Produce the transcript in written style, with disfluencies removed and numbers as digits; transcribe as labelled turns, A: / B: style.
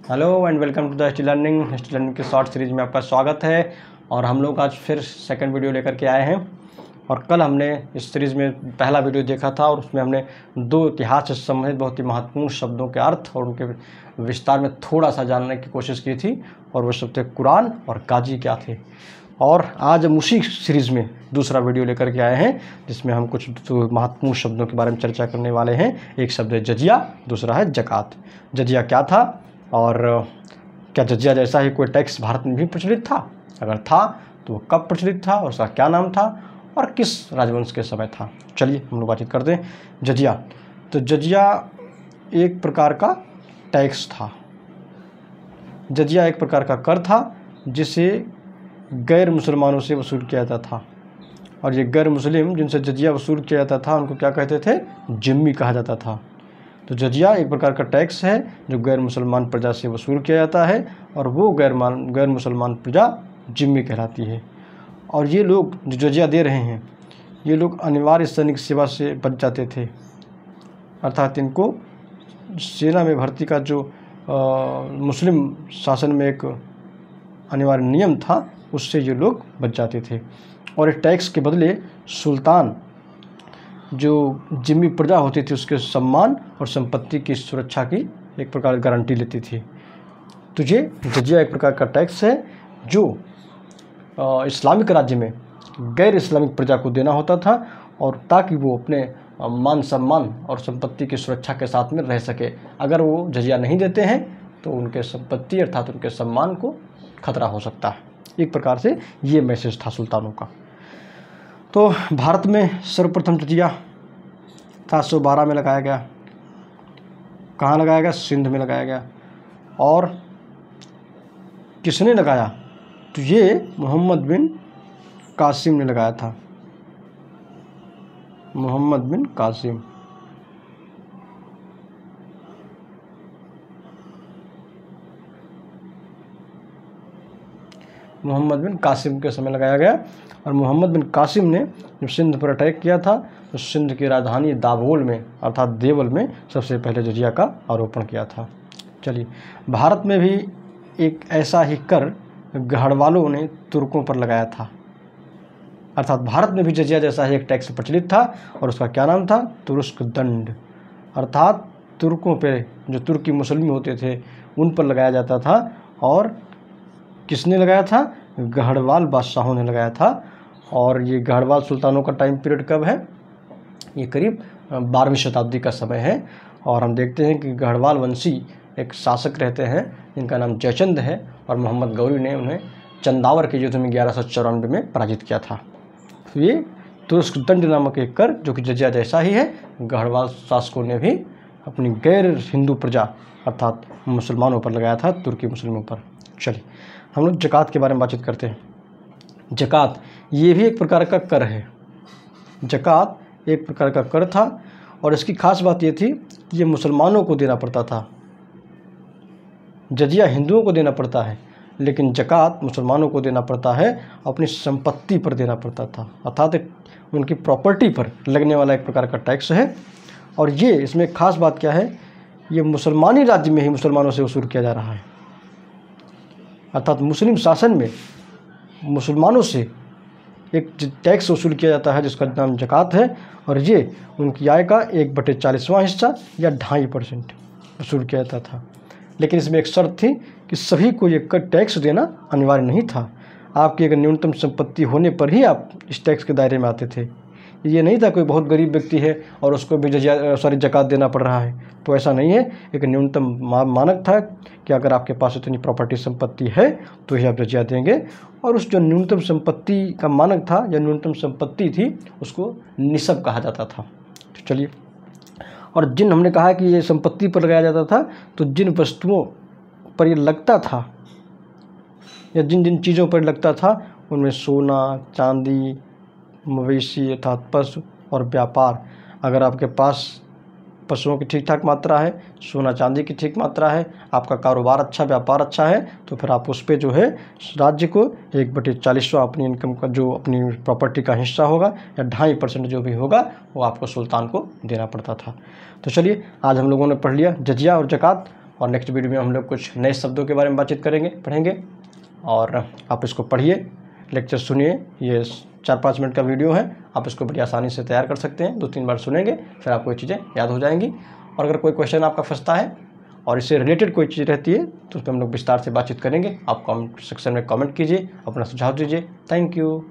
A: Hello and welcome to the history learning की short series में आपका स्वागत है। और हम लोग आज फिर सेकंड वीडियो लेकर के आए हैं। और कल हमने इस सीरीज़ में पहला वीडियो देखा था और उसमें हमने दो इतिहास से संबंधित बहुत ही महत्वपूर्ण शब्दों के अर्थ और उनके विस्तार में थोड़ा सा जानने की कोशिश की थी। और वो शब्द थे कुरान और गाजी क्या थे। और आज हम उसी सीरीज़ में दूसरा वीडियो लेकर के आए हैं जिसमें हम कुछ महत्वपूर्ण शब्दों के बारे में चर्चा करने वाले हैं। एक शब्द है जजिया, दूसरा है ज़कात। जजिया क्या था और क्या जजिया जैसा ही कोई टैक्स भारत में भी प्रचलित था? अगर था तो वो कब प्रचलित था और उसका क्या नाम था और किस राजवंश के समय था? चलिए हम लोग बातचीत करते हैं। जजिया, तो जजिया एक प्रकार का टैक्स था। जजिया एक प्रकार का कर था जिसे गैर मुसलमानों से वसूल किया जाता था। और ये गैर मुस्लिम जिनसे जजिया वसूल किया जाता था उनको क्या कहते थे? जिम्मी कहा जाता था। तो जजिया एक प्रकार का टैक्स है जो गैर मुसलमान प्रजा से वसूल किया जाता है और वो गैर मुसलमान प्रजा जिम्मी कहलाती है। और ये लोग जो जजिया दे रहे हैं ये लोग अनिवार्य सैनिक सेवा से बच जाते थे, अर्थात इनको सेना में भर्ती का जो मुस्लिम शासन में एक अनिवार्य नियम था उससे ये लोग बच जाते थे। और इस टैक्स के बदले सुल्तान जो जिम्मी प्रजा होती थी उसके सम्मान और संपत्ति की सुरक्षा की एक प्रकार गारंटी लेती थी। तो ये जजिया एक प्रकार का टैक्स है जो इस्लामिक राज्य में गैर इस्लामिक प्रजा को देना होता था और ताकि वो अपने मान सम्मान और संपत्ति की सुरक्षा के साथ में रह सके। अगर वो जजिया नहीं देते हैं तो उनके संपत्ति अर्थात उनके सम्मान को खतरा हो सकता है। एक प्रकार से ये मैसेज था सुल्तानों का। तो भारत में सर्वप्रथम जजिया 712 में लगाया गया। कहाँ लगाया गया? सिंध में लगाया गया। और किसने लगाया? तो ये मोहम्मद बिन कासिम ने लगाया था। मोहम्मद बिन कासिम। मोहम्मद बिन कासिम के समय लगाया गया। और मोहम्मद बिन कासिम ने जब सिंध पर अटैक किया था तो सिंध की राजधानी दाभोल में अर्थात देवल में सबसे पहले जजिया का आरोपण किया था। चलिए, भारत में भी एक ऐसा ही कर गढ़वालों ने तुर्कों पर लगाया था। अर्थात भारत में भी जजिया जैसा ही एक टैक्स प्रचलित था और उसका क्या नाम था? तुरुस्क दंड। अर्थात तुर्कों पे जो तुर्की मुस्लिम होते थे उन पर लगाया जाता था। और किसने लगाया था? गढ़वाल बादशाहों ने लगाया था। और ये गढ़वाल सुल्तानों का टाइम पीरियड कब है? ये करीब 12वीं शताब्दी का समय है। और हम देखते हैं कि गढ़वाल वंशी एक शासक रहते हैं जिनका नाम जयचंद है और मोहम्मद गौरी ने उन्हें चंदावर के युद्ध में 1194 में पराजित किया था। तो ये तुरुस्क दंड नामक एक कर जो कि जजिया जैसा ही है गढ़वाल शासकों ने भी अपनी गैर हिंदू प्रजा अर्थात मुसलमानों पर लगाया था, तुर्की मुस्लिमों पर। चलिए हम लोग ज़कात के बारे में बातचीत करते हैं। ज़कात ये भी एक प्रकार का कर है। ज़कात एक प्रकार का कर था और इसकी खास बात ये थी कि ये मुसलमानों को देना पड़ता था। जजिया हिंदुओं को देना पड़ता है लेकिन ज़कात मुसलमानों को देना पड़ता है, अपनी संपत्ति पर देना पड़ता था, अर्थात उनकी प्रॉपर्टी पर लगने वाला एक प्रकार का टैक्स है। और ये इसमें खास बात क्या है? ये मुसलमानी राज्य में ही मुसलमानों से वसूल किया जा रहा है, अर्थात मुस्लिम शासन में मुसलमानों से एक टैक्स वसूल किया जाता है जिसका नाम ज़कात है। और ये उनकी आय का 1/40वां हिस्सा या 2.5% वसूल किया जाता था। लेकिन इसमें एक शर्त थी कि सभी को ये टैक्स देना अनिवार्य नहीं था। आपकी अगर न्यूनतम संपत्ति होने पर ही आप इस टैक्स के दायरे में आते थे। ये नहीं था कोई बहुत गरीब व्यक्ति है और उसको भी ज़कात देना पड़ रहा है, तो ऐसा नहीं है। एक न्यूनतम मानक था कि अगर आपके पास इतनी प्रॉपर्टी संपत्ति है तो ही आप जजिया देंगे। और उस जो न्यूनतम संपत्ति का मानक था या न्यूनतम संपत्ति थी उसको निसब कहा जाता था। तो चलिए, और जिन हमने कहा कि ये संपत्ति पर लगाया जाता था, तो जिन वस्तुओं पर ये लगता था या जिन जिन चीज़ों पर लगता था उनमें सोना, चांदी, मवेशी अर्थात पशु और व्यापार। अगर आपके पास पशुओं की ठीक ठाक मात्रा है, सोना चांदी की ठीक मात्रा है, आपका कारोबार अच्छा, व्यापार अच्छा है, तो फिर आप उस पर जो है राज्य को 1/40वां अपनी इनकम का जो अपनी प्रॉपर्टी का हिस्सा होगा या 2.5% जो भी होगा वो आपको सुल्तान को देना पड़ता था। तो चलिए आज हम लोगों ने पढ़ लिया जजिया और ज़कात। और नेक्स्ट वीडियो में हम लोग कुछ नए शब्दों के बारे में बातचीत पढ़ेंगे और आप इसको पढ़िए, लेक्चर सुनिए। ये 4-5 मिनट का वीडियो है, आप इसको बड़ी आसानी से तैयार कर सकते हैं। 2-3 बार सुनेंगे फिर आपको ये चीज़ें याद हो जाएंगी। और अगर कोई क्वेश्चन आपका फंसता है और इससे रिलेटेड कोई चीज़ रहती है तो उस पर हम लोग विस्तार से बातचीत करेंगे। आप कमेंट सेक्शन में कमेंट कीजिए, अपना सुझाव दीजिए। Thank you.